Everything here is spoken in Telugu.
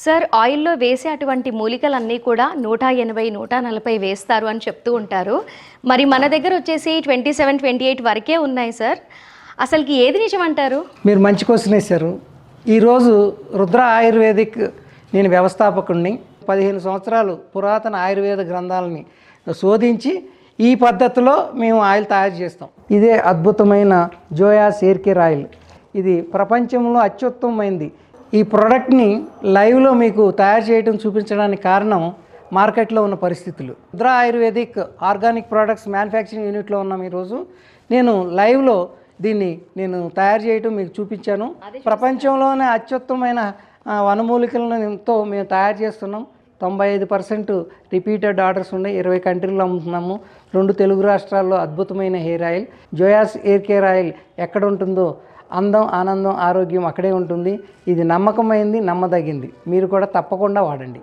సార్ ఆయిల్లో వేసే అటువంటి మూలికలన్నీ కూడా 180, 140 వేస్తారు అని చెప్తూ ఉంటారు. మరి మన దగ్గర వచ్చేసి 27, 28 వరకే ఉన్నాయి సార్. అసలుకి ఏది నిజమంటారు? మీరు మంచి క్వశ్చన్ వేశారు. ఈరోజు రుద్ర ఆయుర్వేదిక్ నేను వ్యవస్థాపకుడిని. 15 సంవత్సరాలు పురాతన ఆయుర్వేద గ్రంథాలని శోధించి ఈ పద్ధతిలో మేము ఆయిల్ తయారు చేస్తాం. ఇదే అద్భుతమైన జోయాస్ హెయిర్ కేర్ ఆయిల్. ఇది ప్రపంచంలో అత్యుత్తమమైంది. ఈ ప్రోడక్ట్ని లైవ్లో మీకు తయారు చేయడం చూపించడానికి కారణం మార్కెట్లో ఉన్న పరిస్థితులు. Rudra ayurvedic organic products manufacturing యూనిట్లో ఉన్నాం. ఈరోజు నేను లైవ్లో దీన్ని తయారు చేయడం మీకు చూపించాను. ప్రపంచంలోనే అత్యుత్తమైన వనమూలికలతో మేము తయారు చేస్తున్నాం. 95% రిపీటెడ్ ఆర్డర్స్ ఉన్నాయి. 20 కంట్రీల్లో అమ్ముతున్నాము. 2 తెలుగు రాష్ట్రాల్లో అద్భుతమైన hair oil. Joyas hair care oil ఎక్కడ ఉంటుందో అందం, ఆనందం, ఆరోగ్యం అక్కడే ఉంటుంది. ఇది నమ్మకమైంది, నమ్మదగింది. మీరు కూడా తప్పకుండా వాడండి.